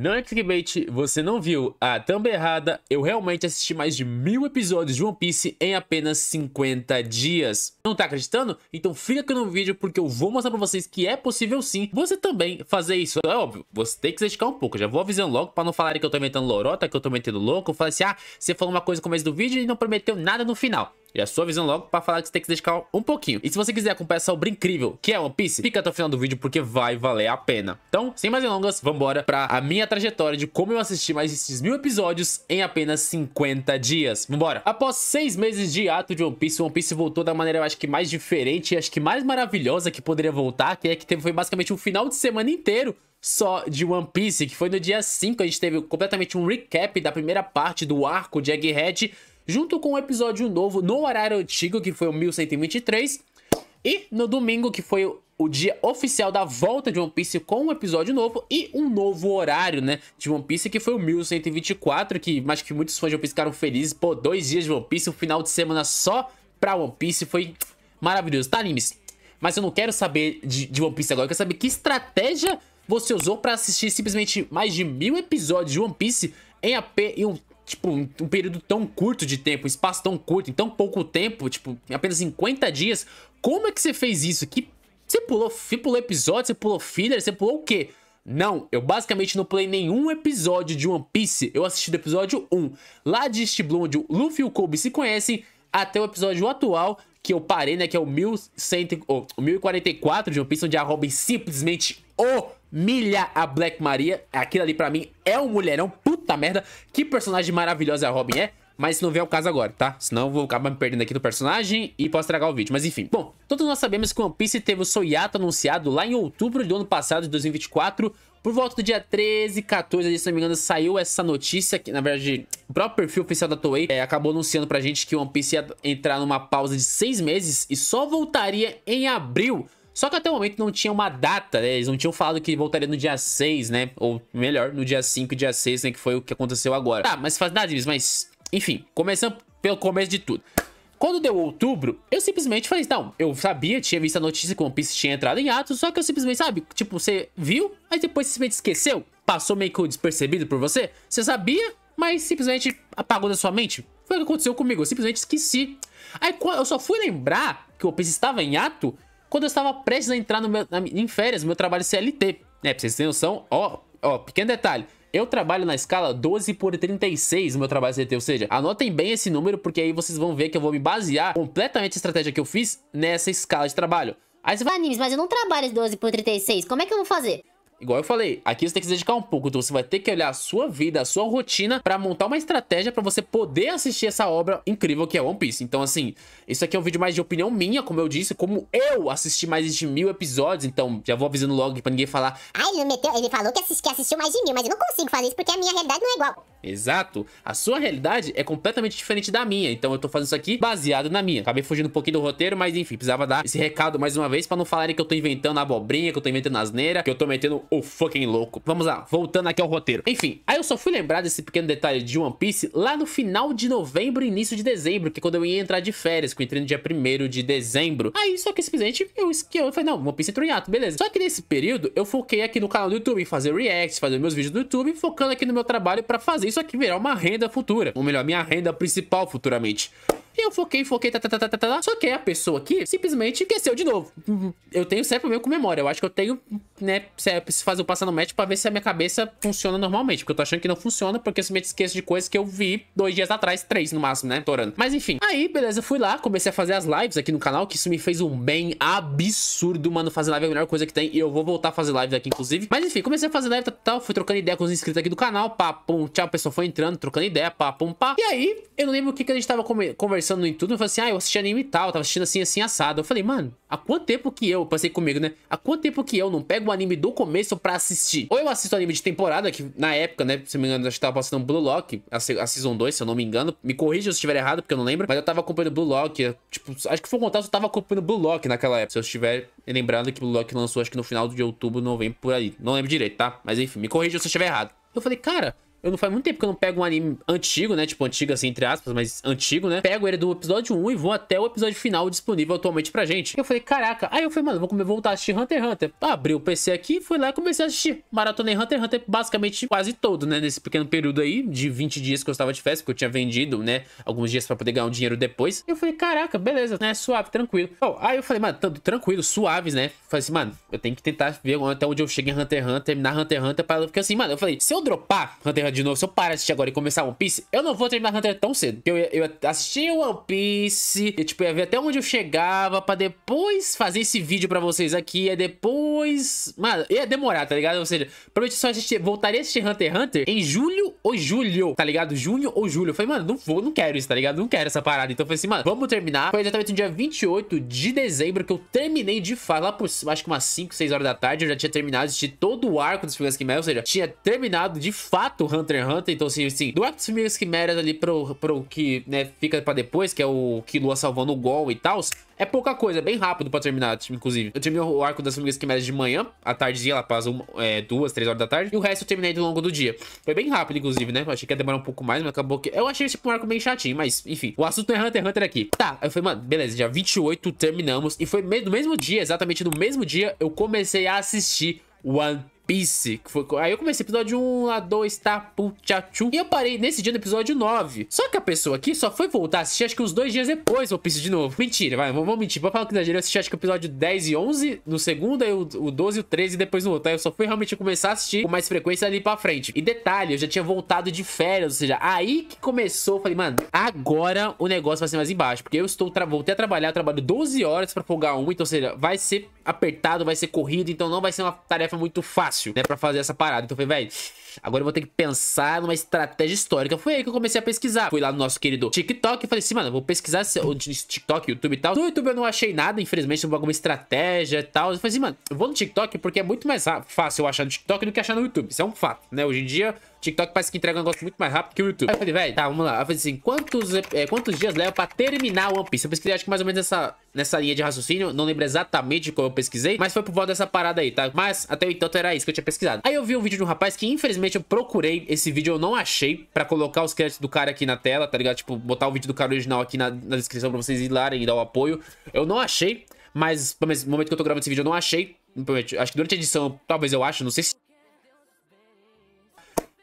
Não é clickbait, você não viu a thumb errada, eu realmente assisti mais de 1000 episódios de One Piece em apenas 50 dias. Não tá acreditando? Então fica aqui no vídeo porque eu vou mostrar pra vocês que é possível sim você também fazer isso. É óbvio, você tem que se dedicar um pouco, já vou avisando logo pra não falarem que eu tô inventando lorota, que eu tô metendo louco. Eu falei assim, você falou uma coisa no começo do vídeo e não prometeu nada no final. Já estou avisando logo pra falar que você tem que se dedicar um pouquinho. E se você quiser acompanhar essa obra incrível que é One Piece, fica até o final do vídeo porque vai valer a pena. Então, sem mais delongas, vambora pra a minha trajetória de como eu assisti mais esses 1000 episódios em apenas 50 dias. Vambora! Após 6 meses de hiato de One Piece voltou da maneira, eu acho que mais diferente e acho que mais maravilhosa que poderia voltar, que é que foi basicamente um final de semana inteiro só de One Piece, que foi no dia 5, a gente teve completamente um recap da primeira parte do arco de Egghead, junto com um episódio novo no horário antigo, que foi o 1123, e no domingo, que foi o dia oficial da volta de One Piece com um episódio novo e um novo horário, né, de One Piece, que foi o 1124, que acho que muitos fãs de One Piece ficaram felizes. Pô, 2 dias de One Piece, um final de semana só pra One Piece, foi maravilhoso, tá, animes? Mas eu não quero saber de One Piece agora, eu quero saber que estratégia você usou pra assistir simplesmente mais de 1000 episódios de One Piece em um período tão curto de tempo, um espaço tão curto, em tão pouco tempo, tipo, em apenas 50 dias. Como é que você fez isso? Você pulou episódio, você pulou filler, você pulou o quê? Não, eu basicamente não pulei nenhum episódio de One Piece. Eu assisti do episódio 1, lá de East Blue, onde o Luffy e o Kobe se conhecem, até o episódio atual, que eu parei, né, que é o 1044 de One Piece, onde a Robin simplesmente humilha a Black Maria. Aquilo ali pra mim é um mulherão, puta merda. Que personagem maravilhosa a Robin é. Mas isso não vem ao caso agora, tá? Senão eu vou acabar me perdendo aqui do personagem e posso estragar o vídeo. Mas enfim. Bom, todos nós sabemos que One Piece teve o seu hiato anunciado lá em outubro do ano passado, de 2024. Por volta do dia 13, 14, se não me engano, saiu essa notícia que, na verdade, o próprio perfil oficial da Toei acabou anunciando pra gente que One Piece ia entrar numa pausa de 6 meses e só voltaria em abril. Só que até o momento não tinha uma data, né? Eles não tinham falado que voltaria no dia 6, né? Ou melhor, no dia 5 e dia 6, né? Que foi o que aconteceu agora. Tá, mas faz nada disso, mas... Enfim, começando pelo começo de tudo. Quando deu outubro, eu simplesmente falei, não, eu sabia, tinha visto a notícia que o One Piece tinha entrado em ato, só que eu simplesmente, sabe, tipo, você viu, aí depois simplesmente esqueceu, passou meio que despercebido por você, você sabia, mas simplesmente apagou da sua mente. Foi o que aconteceu comigo, eu simplesmente esqueci. Aí eu só fui lembrar que o One Piece estava em ato quando eu estava prestes a entrar em férias, no meu trabalho CLT, né, pra vocês terem noção, pequeno detalhe. Eu trabalho na escala 12/36 no meu trabalho CLT, ou seja, anotem bem esse número porque aí vocês vão ver que eu vou me basear completamente a estratégia que eu fiz nessa escala de trabalho. Aí você vai... Animes, mas eu não trabalho 12/36, como é que eu vou fazer? Igual eu falei, aqui você tem que se dedicar um pouco, então você vai ter que olhar a sua vida, a sua rotina pra montar uma estratégia pra você poder assistir essa obra incrível que é One Piece. Então assim, isso aqui é um vídeo mais de opinião minha, como eu disse, como eu assisti mais de 1000 episódios, então já vou avisando logo pra ninguém falar: ele falou que assistiu mais de 1000, mas eu não consigo fazer isso porque a minha realidade não é igual. Exato, a sua realidade é completamente diferente da minha, então eu tô fazendo isso aqui baseado na minha. Acabei fugindo um pouquinho do roteiro, mas enfim, precisava dar esse recado mais uma vez pra não falarem que eu tô inventando abobrinha, que eu tô inventando asneira, que eu tô metendo o fucking louco. Vamos lá, voltando aqui ao roteiro. Enfim, aí eu só fui lembrar desse pequeno detalhe de One Piece lá no final de novembro e início de dezembro, que é quando eu ia entrar de férias, que eu entrei no dia 1º de dezembro. Aí só que simplesmente eu falei, não, One Piece entrou em ato, beleza. Só que nesse período eu foquei aqui no canal do YouTube, em fazer reacts, fazer meus vídeos do YouTube, focando aqui no meu trabalho pra fazer isso aqui virar uma renda futura, ou melhor, minha renda principal futuramente. E eu foquei, só que a pessoa aqui simplesmente esqueceu de novo. Eu tenho sempre problema com memória. Eu acho que eu tenho, né, preciso fazer o passar no match pra ver se a minha cabeça funciona normalmente. Porque eu tô achando que não funciona, porque eu simplesmente esqueço de coisas que eu vi 2 dias atrás, 3 no máximo, né, torando. Mas enfim, aí, beleza, fui lá, comecei a fazer as lives aqui no canal, que isso me fez um bem absurdo, mano. Fazer live é a melhor coisa que tem, e eu vou voltar a fazer lives aqui, inclusive. Mas enfim, comecei a fazer live, tal, fui trocando ideia com os inscritos aqui do canal, pá, pum, tchau, a pessoa foi entrando, trocando ideia, pá, pum, pá. E aí, eu não lembro o que a gente tava conversando em tudo, eu falei assim, eu assisti anime e tal, tava assistindo assim, assim, assado. Eu falei, mano, há quanto tempo que eu, passei comigo, né? Há quanto tempo que eu não pego o anime do começo pra assistir? Ou eu assisto anime de temporada, que na época, né, se não me engano, eu acho que tava passando Blue Lock, a Season 2, se eu não me engano. Me corrija se eu estiver errado, porque eu não lembro. Mas eu tava acompanhando Blue Lock, tipo, acho que foi contar, eu tava acompanhando Blue Lock naquela época. Se eu estiver lembrando que Blue Lock lançou, acho que no final de outubro, novembro, por aí. Não lembro direito, tá? Mas enfim, me corrija se eu estiver errado. Eu falei, cara, Eu não faz muito tempo que eu não pego um anime antigo, né? Tipo, antigo assim, entre aspas, mas antigo, né? Pego ele do episódio 1 e vou até o episódio final disponível atualmente pra gente. Eu falei, caraca. Aí eu falei, mano, vou voltar a assistir Hunter x Hunter. Abri o PC aqui, fui lá e comecei a assistir. Maratonei Hunter x Hunter basicamente quase todo, né? Nesse pequeno período aí, de 20 dias que eu estava de festa, porque eu tinha vendido, né? Alguns dias pra poder ganhar um dinheiro depois. Eu falei, caraca, beleza, né? Suave, tranquilo. Aí eu falei, mano, tranquilo, suaves, né? Falei assim, mano, eu tenho que tentar ver até onde eu chego em Hunter x Hunter, terminar Hunter x Hunter. Porque assim, mano, eu falei, se eu dropar Hunter x Hunter de novo, se eu parar de assistir agora e começar One Piece, eu não vou terminar Hunter tão cedo. Eu assisti One Piece, e tipo, ia ver até onde eu chegava pra depois fazer esse vídeo pra vocês aqui, e depois... Mano, ia demorar, tá ligado? Ou seja, provavelmente só voltaria a assistir Hunter x Hunter em julho ou julho, tá ligado? Junho ou julho. Eu falei, mano, não quero isso, tá ligado? Não quero essa parada. Então eu falei assim, mano, vamos terminar. Foi exatamente no dia 28 de dezembro que eu terminei de fato, lá por, acho que umas 5, 6 horas da tarde, eu já tinha terminado de assistir todo o arco dos Formigas Quimeras, ou seja, tinha terminado de fato Hunter x Hunter. Então assim, do arco dos Formigas Quimeras ali pro que, né, fica pra depois, que é o Killua salvando o Gon e tal, é pouca coisa, é bem rápido pra terminar, inclusive. Eu terminei o arco das Formigas Quimeras de manhã, à tardezinha, lá para 2, 3 horas da tarde, e o resto eu terminei ao longo do dia. Foi bem rápido, inclusive, né? Eu achei que ia demorar um pouco mais, mas acabou que... Eu achei tipo um arco bem chatinho, mas enfim. O assunto é Hunter x Hunter aqui. Tá, eu falei, mano, beleza, dia 28 terminamos, e foi no mesmo dia, exatamente no mesmo dia, eu comecei a assistir One Piece, que foi... Aí eu comecei episódio 1, lá 2, tapu, tchachu. E eu parei nesse dia no episódio 9. Só que a pessoa aqui só foi voltar a assistir, acho que uns 2 dias depois, One Piece de novo. Mentira, vai, vamos mentir. Vou falar que exagero, eu assisti acho que o episódio 10 e 11 no segundo, aí o 12 e o 13 depois no outro. Aí eu só fui realmente começar a assistir com mais frequência ali pra frente. E detalhe, eu já tinha voltado de férias, ou seja, aí que começou, eu falei, mano, agora o negócio vai ser mais embaixo. Porque eu voltei a trabalhar, eu trabalho 12 horas pra folgar uma, então, ou seja, vai ser apertado, vai ser corrido, então não vai ser uma tarefa muito fácil, né, pra fazer essa parada. Então eu falei, velho, agora eu vou ter que pensar numa estratégia histórica. Foi aí que eu comecei a pesquisar. Fui lá no nosso querido TikTok e falei assim, mano, eu vou pesquisar o TikTok, YouTube e tal. No YouTube eu não achei nada, infelizmente, alguma estratégia e tal. Eu falei assim, mano, eu vou no TikTok porque é muito mais fácil eu achar no TikTok do que achar no YouTube. Isso é um fato, né? Hoje em dia, o TikTok parece que entrega um negócio muito mais rápido que o YouTube. Aí eu falei, velho, tá, vamos lá. Eu falei assim, quantos dias leva pra terminar One Piece? Eu pesquisei, acho que mais ou menos nessa linha de raciocínio. Não lembro exatamente como eu pesquisei, mas foi por volta dessa parada aí, tá? Mas até o entanto era isso que eu tinha pesquisado. Aí eu vi um vídeo de um rapaz que, infelizmente, eu procurei esse vídeo, eu não achei pra colocar os créditos do cara aqui na tela, tá ligado? Tipo, botar o vídeo do cara original aqui na descrição pra vocês ir lá e dar o apoio. Eu não achei, mas no momento que eu tô gravando esse vídeo eu não achei. Acho que durante a edição, talvez eu ache, não sei se...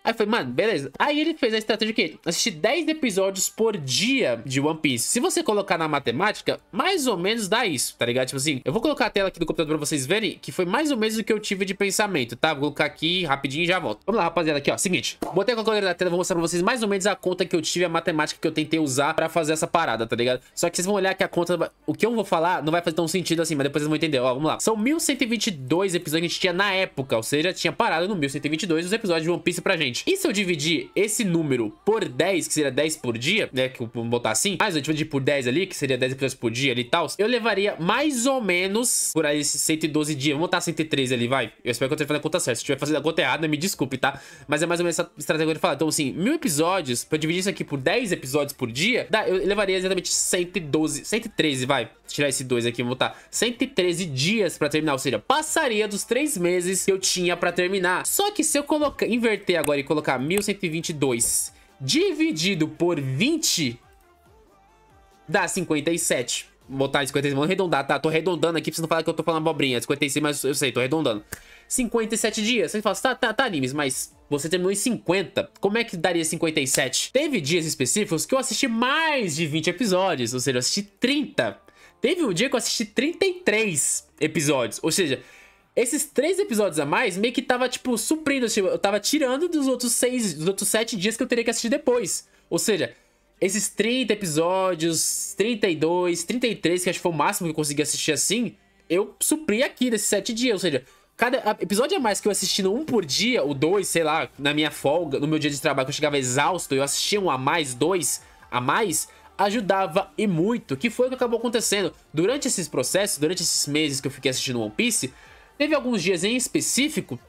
Aí foi, mano, beleza. Aí ele fez a estratégia de quê? Assistir 10 episódios por dia de One Piece. Se você colocar na matemática, mais ou menos dá isso, tá ligado? Tipo assim, eu vou colocar a tela aqui do computador pra vocês verem que foi mais ou menos o que eu tive de pensamento, tá? Vou colocar aqui rapidinho e já volto. Vamos lá, rapaziada, aqui, ó, seguinte. Botei a calculadora na tela, vou mostrar pra vocês mais ou menos a conta que eu tive, a matemática que eu tentei usar pra fazer essa parada, tá ligado? Só que vocês vão olhar que a conta, o que eu vou falar não vai fazer tão sentido assim, mas depois vocês vão entender. Ó, vamos lá. São 1122 episódios que a gente tinha na época, ou seja, tinha parado no 1122 os episódios de One Piece pra gente. E se eu dividir esse número por 10, que seria 10 por dia, né, que eu vou botar assim, mas eu dividir por 10 ali, que seria 10 episódios por dia ali e tal, eu levaria mais ou menos por aí esses 112 dias, vamos botar 113 ali, vai, eu espero que eu tenha feito a conta certa, se tiver fazendo a conta errada, me desculpe, tá, mas é mais ou menos essa estratégia que eu vou falar. Então assim, 1000 episódios, pra eu dividir isso aqui por 10 episódios por dia, eu levaria exatamente 113, vai, tirar esse 2 aqui, vou botar 113 dias pra terminar, ou seja, passaria dos 3 meses que eu tinha pra terminar. Só que se eu inverter agora e colocar 1122 dividido por 20 dá 57. Vou botar 56, vamos arredondar, tá? Tô arredondando aqui pra você não falar que eu tô falando abobrinha. 56, mas eu sei, tô arredondando. 57 dias. Você fala, tá, animes, mas você terminou em 50. Como é que daria 57? Teve dias específicos que eu assisti mais de 20 episódios, ou seja, eu assisti 30. Teve um dia que eu assisti 33 episódios, ou seja, esses 3 episódios a mais meio que tava, tipo, suprindo, tipo, eu tava tirando dos outros 7 dias que eu teria que assistir depois. Ou seja, esses 30 episódios, 32, 33, que acho que foi o máximo que eu consegui assistir assim, eu supri aqui nesses 7 dias, ou seja, cada episódio a mais que eu assistindo um por dia, ou 2, sei lá, na minha folga, no meu dia de trabalho, que eu chegava exausto, eu assistia um a mais, 2 a mais, ajudava e muito, que foi o que acabou acontecendo. Durante esses processos, durante esses meses que eu fiquei assistindo One Piece, teve alguns dias em específico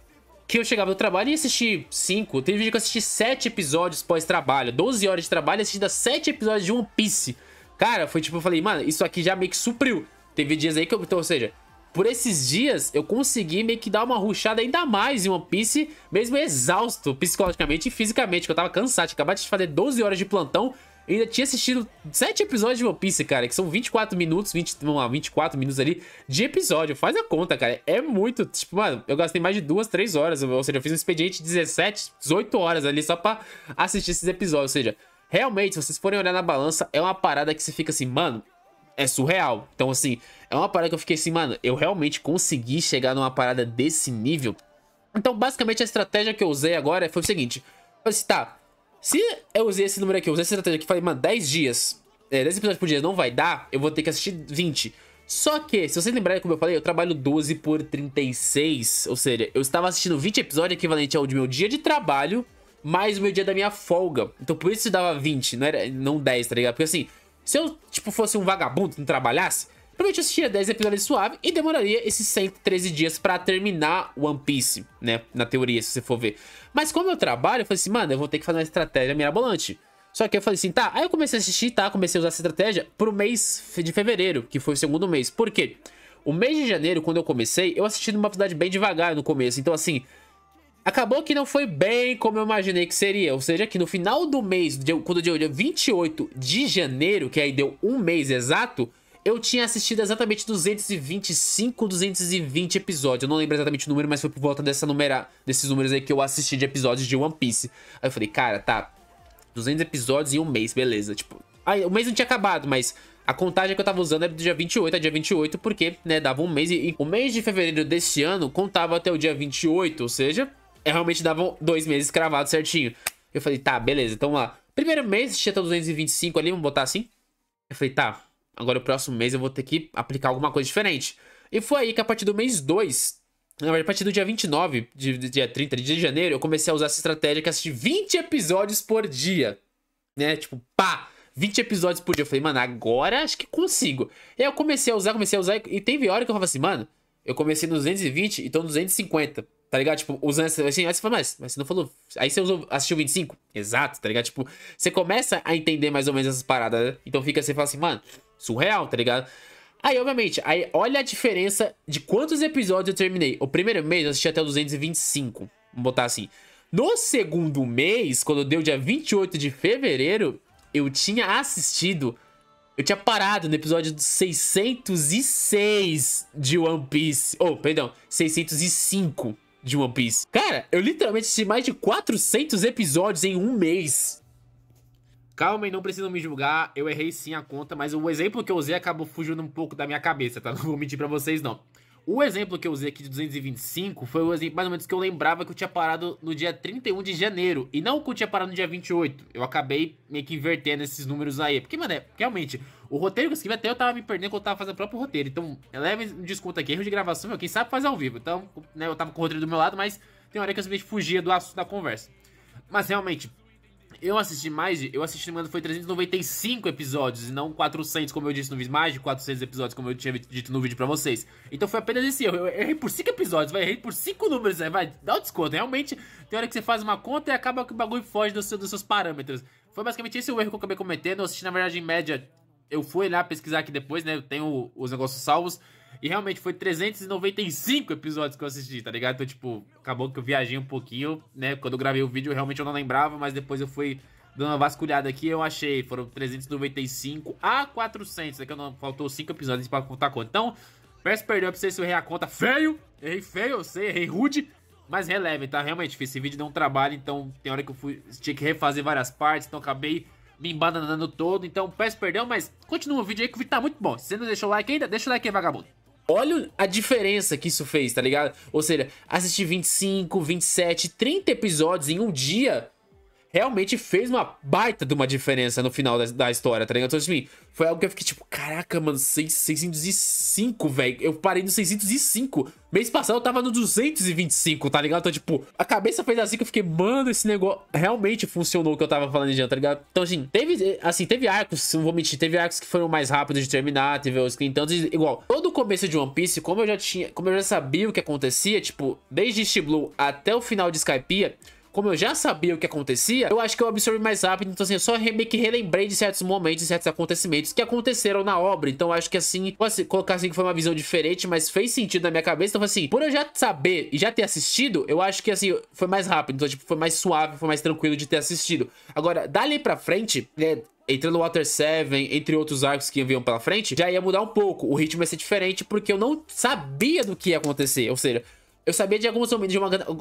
que eu chegava do trabalho e assisti 5. Teve dia que eu assisti 7 episódios pós-trabalho. 12 horas de trabalho e assisti 7 episódios de One Piece. Cara, foi tipo, eu falei, mano, isso aqui já meio que supriu. Teve dias aí que eu... Então, ou seja, por esses dias, eu consegui meio que dar uma rushada ainda mais em One Piece, mesmo exausto psicologicamente e fisicamente, que eu tava cansado, tinha acabado de fazer 12 horas de plantão, e ainda tinha assistido 7 episódios de One Piece, cara, que são 24 minutos, 24 minutos ali de episódio. Faz a conta, cara, é muito, tipo, mano, eu gastei mais de 2, 3 horas, ou seja, eu fiz um expediente de 17, 18 horas ali só pra assistir esses episódios, ou seja, realmente, se vocês forem olhar na balança, é uma parada que você fica assim, mano, é surreal. Então, assim, é uma parada que eu fiquei assim, mano, eu realmente consegui chegar numa parada desse nível. Então, basicamente, a estratégia que eu usei agora foi o seguinte. Eu falei assim, tá, se eu usei esse número aqui, eu usei essa estratégia aqui, falei, mano, 10 dias, 10 episódios por dia não vai dar, eu vou ter que assistir 20. Só que, se vocês lembrarem, como eu falei, eu trabalho 12 por 36, ou seja, eu estava assistindo 20 episódios equivalente ao meu dia de trabalho, mais o meu dia da minha folga. Então, por isso dava 20, não 10, tá ligado? Porque assim, se eu, tipo, fosse um vagabundo, não trabalhasse, provavelmente eu assistia 10 episódios suave e demoraria esses 113 dias pra terminar One Piece, né? Na teoria, se você for ver. Mas como eu trabalho, eu falei assim, mano, eu vou ter que fazer uma estratégia mirabolante. Só que eu falei assim, tá, aí eu comecei a assistir, tá, comecei a usar essa estratégia pro mês de fevereiro, que foi o segundo mês. Por quê? O mês de janeiro, quando eu comecei, eu assisti numa velocidade bem devagar no começo. Então, assim, acabou que não foi bem como eu imaginei que seria. Ou seja, que no final do mês, quando deu dia 28 de janeiro, que aí deu um mês exato, eu tinha assistido exatamente 225, 220 episódios. Eu não lembro exatamente o número, mas foi por volta desses números aí que eu assisti de episódios de One Piece. Aí eu falei, cara, tá, 200 episódios em um mês, beleza. Tipo, aí o mês não tinha acabado, mas a contagem que eu tava usando era do dia 28 a dia 28, porque, né, dava um mês. E o mês de fevereiro desse ano contava até o dia 28, ou seja, realmente davam 2 meses cravados certinho. Eu falei, tá, beleza, então vamos lá. Primeiro mês, assisti até 225 ali, vamos botar assim. Eu falei, tá, agora o próximo mês eu vou ter que aplicar alguma coisa diferente. E foi aí que a partir do mês 2, na verdade, a partir do dia 29, dia 30 de janeiro, eu comecei a usar essa estratégia que é assistir 20 episódios por dia. Né, tipo, pá, 20 episódios por dia. Eu falei, mano, agora acho que consigo. E aí eu comecei a usar, e teve hora que eu falava assim, mano, eu comecei no 220 e tô no 250. Tá ligado? Tipo, usando essa, assim, aí você fala, mas você não falou. Aí você assistiu 25? Exato, tá ligado? Tipo, você começa a entender mais ou menos essas paradas, né? Então fica, você fala assim, mano, surreal, tá ligado? Aí, obviamente, aí olha a diferença de quantos episódios eu terminei. O primeiro mês eu assisti até o 225. Vamos botar assim. No segundo mês, quando deu dia 28 de fevereiro, eu tinha assistido. Eu tinha parado no episódio 606 de One Piece. Oh, perdão, 605 de One Piece. Cara, eu literalmente assisti mais de 400 episódios em um mês. Calma e não precisam me julgar, eu errei sim a conta, mas o exemplo que eu usei acabou fugindo um pouco da minha cabeça, tá? Não vou mentir pra vocês, não. O exemplo que eu usei aqui de 225 foi o exemplo mais ou menos que eu lembrava que eu tinha parado no dia 31 de janeiro. E não que eu tinha parado no dia 28. Eu acabei meio que invertendo esses números aí. Porque, mano, realmente, o roteiro que eu escrevi até eu tava me perdendo quando eu tava fazendo o próprio roteiro. Então, leve um desconto aqui, erro de gravação, meu, quem sabe faz ao vivo. Então, né, eu tava com o roteiro do meu lado, mas tem hora que eu simplesmente fugia do assunto da conversa. Mas, realmente, eu assisti, mano, foi 395 episódios e não 400, como eu disse no vídeo. Mais de 400 episódios, como eu tinha dito no vídeo pra vocês. Então foi apenas esse erro. Eu errei por 5 episódios, vai. Errei por 5 números, né? Vai, dá o desconto. Realmente, tem hora que você faz uma conta e acaba que o bagulho foge dos seus parâmetros. Foi basicamente esse o erro que eu acabei cometendo. Eu assisti, na verdade, em média, eu fui lá pesquisar aqui depois, né? Eu tenho os negócios salvos. E realmente foi 395 episódios que eu assisti, tá ligado? Então, tipo, acabou que eu viajei um pouquinho, né? Quando eu gravei o vídeo, realmente eu não lembrava, mas depois eu fui dando uma vasculhada aqui, eu achei. Foram 395 a 400, daqui faltou 5 episódios pra contar a conta. Então, peço perdão pra vocês se eu errei a conta feio. Errei feio, eu sei, errei rude. Mas releve, tá? Realmente, esse vídeo deu um trabalho, então tem hora que eu tinha que refazer várias partes, então acabei me embananando todo. Então, peço perdão, mas continua o vídeo aí que o vídeo tá muito bom. Se você não deixou o like ainda, deixa o like aí, vagabundo. Olha a diferença que isso fez, tá ligado? Ou seja, assistir 25, 27, 30 episódios em um dia realmente fez uma baita de uma diferença no final da história, tá ligado? Então, assim, foi algo que eu fiquei tipo, caraca, mano, 605, velho. Eu parei no 605. Mês passado eu tava no 225, tá ligado? Então, tipo, a cabeça fez assim que eu fiquei, mano, esse negócio realmente funcionou o que eu tava falando de tá ligado? Então, assim, teve arcos, não vou mentir, teve arcos que foram mais rápidos de terminar, teve os que então, igual, todo o começo de One Piece, como eu já sabia o que acontecia, tipo, desde East Blue até o final de Skypiea, como eu já sabia o que acontecia, eu acho que eu absorvi mais rápido. Então assim, eu só meio que relembrei de certos momentos, de certos acontecimentos que aconteceram na obra. Então eu acho que assim, posso colocar assim que foi uma visão diferente, mas fez sentido na minha cabeça. Então assim, por eu já saber e já ter assistido, eu acho que assim, foi mais rápido. Então tipo, foi mais suave, foi mais tranquilo de ter assistido. Agora, dali pra frente, né, entrando no Water 7, entre outros arcos que vinham pela frente, já ia mudar um pouco. O ritmo ia ser diferente porque eu não sabia do que ia acontecer. Ou seja, eu sabia de alguns momentos,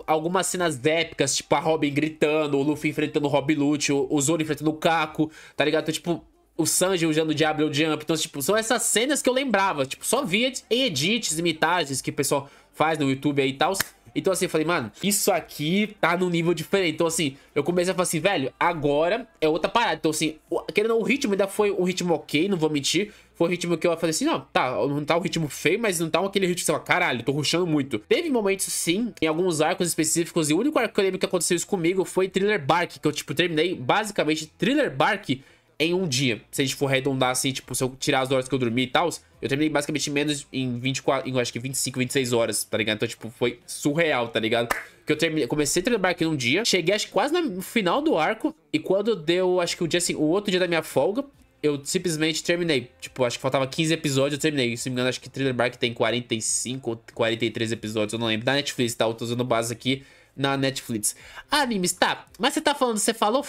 algumas cenas épicas, tipo a Robin gritando, o Luffy enfrentando o Rob Lute, o Zoro enfrentando o Kako, tá ligado? Então, tipo, o Sanji usando o Diablo Jump. Então, tipo, são essas cenas que eu lembrava. Tipo, só via em edits, imitagens que o pessoal faz no YouTube aí e tal. Então assim, eu falei, mano, isso aqui tá num nível diferente. Então assim, eu comecei a falar assim, velho, agora é outra parada. Então assim, querendo ou não, o ritmo ainda foi um ritmo ok, não vou mentir. Foi um ritmo que eu falei assim, não tá um ritmo feio, mas não tá aquele ritmo que você fala, caralho, tô rushando muito. Teve momentos sim, em alguns arcos específicos, e o único arco que eu lembro que aconteceu isso comigo foi Thriller Bark, que eu tipo, terminei basicamente Thriller Bark em um dia. Se a gente for arredondar assim, tipo, se eu tirar as horas que eu dormi e tal, eu terminei basicamente menos em 24, eu acho que 25, 26 horas, tá ligado? Então, tipo, foi surreal, tá ligado? Que eu terminei, comecei a trabalhar aqui num dia, cheguei acho que quase no final do arco, e quando deu, acho que o dia assim, o outro dia da minha folga, eu simplesmente terminei. Tipo, acho que faltava 15 episódios, eu terminei. Se não me engano, acho que Thriller Bark tem 45 ou 43 episódios, eu não lembro. Da Netflix, tá? Eu tô usando base aqui na Netflix. Animes, tá, mas você tá falando, você falou,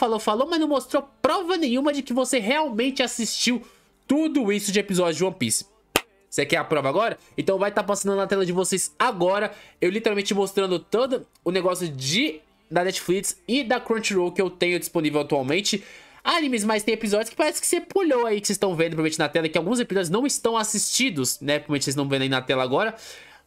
mas não mostrou prova nenhuma de que você realmente assistiu tudo isso de episódios de One Piece. Você quer a prova agora? Então vai estar passando na tela de vocês agora, eu literalmente mostrando todo o negócio da Netflix e da Crunchyroll que eu tenho disponível atualmente. Animes, mas tem episódios que parece que você pulou aí, que vocês estão vendo provavelmente na tela, que alguns episódios não estão assistidos, né, provavelmente vocês não vendo aí na tela agora.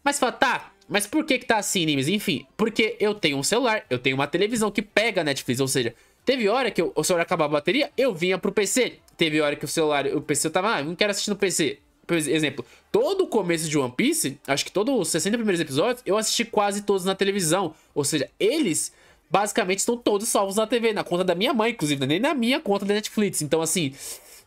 Mas fala, tá, mas por que tá assim, animes? Enfim, porque eu tenho um celular, eu tenho uma televisão que pega a Netflix, ou seja, teve hora que o celular acabava a bateria, eu vinha pro PC. Teve hora que o PC eu tava, não quero assistir no PC. Por exemplo, todo o começo de One Piece, acho que todos os 60 primeiros episódios, eu assisti quase todos na televisão. Ou seja, eles basicamente estão todos salvos na TV, na conta da minha mãe, inclusive, nem na minha conta da Netflix. Então, assim,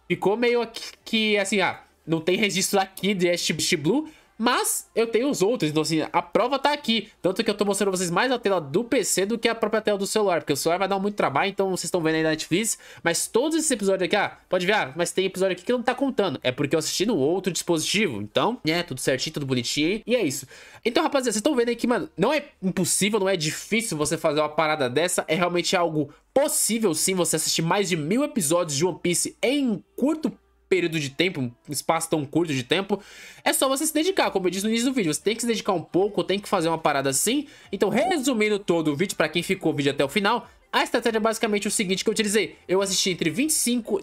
ficou meio que assim, não tem registro aqui de East Blue, mas eu tenho os outros, então assim, a prova tá aqui. Tanto que eu tô mostrando pra vocês mais a tela do PC do que a própria tela do celular, porque o celular vai dar muito trabalho, então vocês estão vendo aí na Netflix. Mas todos esses episódios aqui, pode ver, mas tem episódio aqui que não tá contando. É porque eu assisti no outro dispositivo, então, tudo certinho, tudo bonitinho aí, e é isso. Então, rapaziada, vocês estão vendo aí que, mano, não é impossível, não é difícil você fazer uma parada dessa. É realmente algo possível, sim, você assistir mais de 1000 episódios de One Piece em curto período de tempo, um espaço tão curto de tempo. É só você se dedicar, como eu disse no início do vídeo, você tem que se dedicar um pouco, tem que fazer uma parada assim. Então, resumindo todo o vídeo, pra quem ficou o vídeo até o final, a estratégia é basicamente o seguinte que eu utilizei. Eu assisti entre 25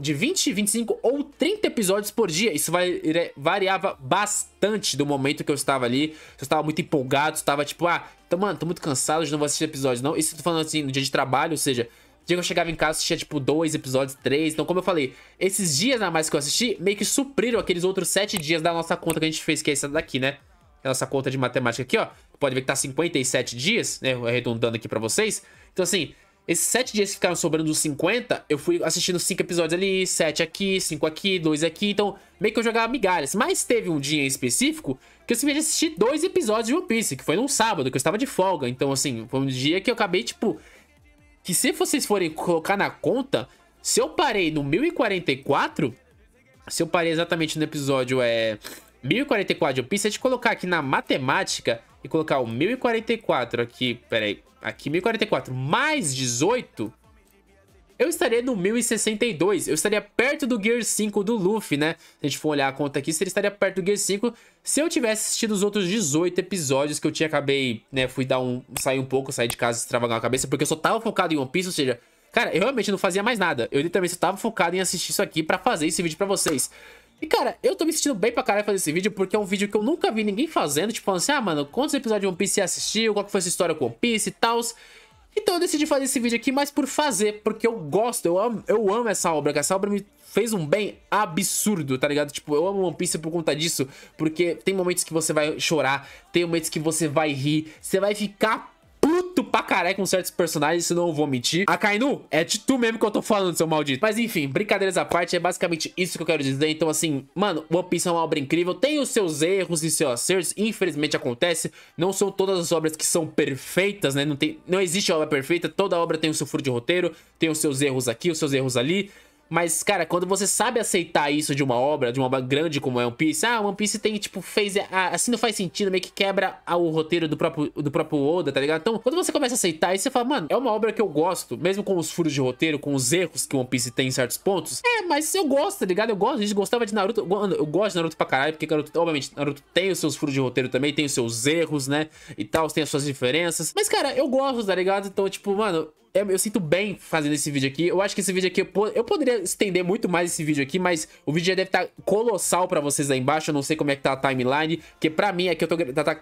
ou 30 episódios por dia. Isso variava bastante do momento que eu estava ali. Se eu estava muito empolgado, estava tipo, mano, tô muito cansado, hoje não vou assistir episódios não. Isso eu tô falando assim, no dia de trabalho, ou seja, dia que eu chegava em casa, assistia tipo 2 episódios, 3. Então, como eu falei, esses dias a mais que eu assisti meio que supriram aqueles outros 7 dias da nossa conta que a gente fez, que é essa daqui, né? A nossa conta de matemática aqui, ó. Pode ver que tá 57 dias, né? Arredondando aqui pra vocês. Então, assim, esses 7 dias que ficaram sobrando dos 50, eu fui assistindo 5 episódios ali, 7 aqui, 5 aqui, 2 aqui. Então, meio que eu jogava migalhas. Mas teve um dia em específico que eu simplesmente assisti 2 episódios de One Piece, que foi num sábado, que eu estava de folga. Então, assim, foi um dia que eu acabei, tipo, que se vocês forem colocar na conta, se eu parei no 1044, se eu parei exatamente no episódio 1044 de One Piece, se a gente colocar aqui na matemática e colocar o 1044 aqui, peraí, aqui 1044 mais 18, eu estaria no 1062, eu estaria perto do Gear 5 do Luffy, né? Se a gente for olhar a conta aqui, ele estaria perto do Gear 5 se eu tivesse assistido os outros 18 episódios que eu acabei, né? Fui sair um pouco, sair de casa, extravagar a cabeça, porque eu só tava focado em One Piece, ou seja, cara, eu realmente não fazia mais nada. Eu literalmente só tava focado em assistir isso aqui pra fazer esse vídeo pra vocês. E, cara, eu tô me sentindo bem pra caralho fazer esse vídeo, porque é um vídeo que eu nunca vi ninguém fazendo, tipo, falando assim, mano, quantos episódios de One Piece você assistiu, qual que foi essa história com One Piece e tal. Então eu decidi fazer esse vídeo aqui mais por fazer, porque eu gosto, eu amo essa obra, que essa obra me fez um bem absurdo, tá ligado? Tipo, eu amo One Piece por conta disso, porque tem momentos que você vai chorar, tem momentos que você vai rir, você vai ficar puto puto pra caralho com certos personagens, se não eu vou mentir. Akainu, é de tu mesmo que eu tô falando, seu maldito. Mas enfim, brincadeiras à parte, é basicamente isso que eu quero dizer. Então assim, mano, One Piece é uma obra incrível, tem os seus erros e seus acertos, infelizmente acontece. Não são todas as obras que são perfeitas, né? Não existe obra perfeita, toda obra tem o seu furo de roteiro, tem os seus erros aqui, os seus erros ali. Mas, cara, quando você sabe aceitar isso de uma obra grande como é One Piece, One Piece tem, tipo, assim não faz sentido, meio que quebra o roteiro do próprio Oda, tá ligado? Então, quando você começa a aceitar isso, você fala, mano, é uma obra que eu gosto, mesmo com os furos de roteiro, com os erros que One Piece tem em certos pontos. Mas eu gosto, tá ligado? A gente gostava de Naruto, eu gosto de Naruto pra caralho, porque Naruto, obviamente, Naruto tem os seus furos de roteiro também, tem os seus erros, né? E tal, tem as suas diferenças. Mas, cara, eu gosto, tá ligado? Então, tipo, mano, eu sinto bem fazendo esse vídeo aqui. Eu acho que esse vídeo aqui, eu poderia estender muito mais esse vídeo aqui, mas o vídeo já deve estar colossal pra vocês aí embaixo. Eu não sei como é que tá a timeline, porque pra mim aqui eu tô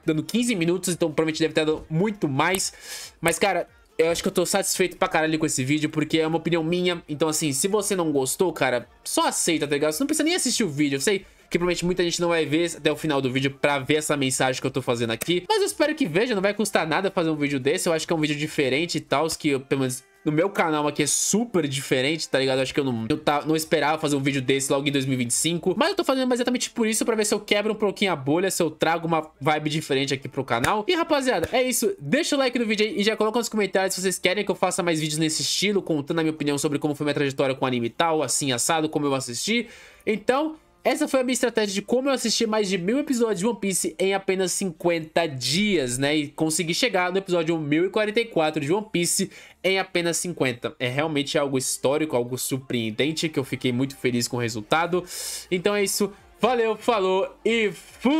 dando 15 minutos, então provavelmente deve estar dando muito mais. Mas, cara, eu acho que eu tô satisfeito pra caralho com esse vídeo, porque é uma opinião minha. Então, assim, se você não gostou, cara, só aceita, tá ligado? Você não precisa nem assistir o vídeo, eu sei que provavelmente muita gente não vai ver até o final do vídeo pra ver essa mensagem que eu tô fazendo aqui. Mas eu espero que veja, não vai custar nada fazer um vídeo desse. Eu acho que é um vídeo diferente e tal, que eu, pelo menos no meu canal aqui é super diferente, tá ligado? Eu acho que eu não esperava fazer um vídeo desse logo em 2025. Mas eu tô fazendo exatamente por isso, pra ver se eu quebro um pouquinho a bolha, se eu trago uma vibe diferente aqui pro canal. E rapaziada, é isso. Deixa o like no vídeo aí e já coloca nos comentários se vocês querem que eu faça mais vídeos nesse estilo, contando a minha opinião sobre como foi minha trajetória com anime e tal, assim, assado, como eu assisti. Então, essa foi a minha estratégia de como eu assisti mais de 1000 episódios de One Piece em apenas 50 dias, né? E consegui chegar no episódio 1044 de One Piece em apenas 50. É realmente algo histórico, algo surpreendente, que eu fiquei muito feliz com o resultado. Então é isso. Valeu, falou e fui!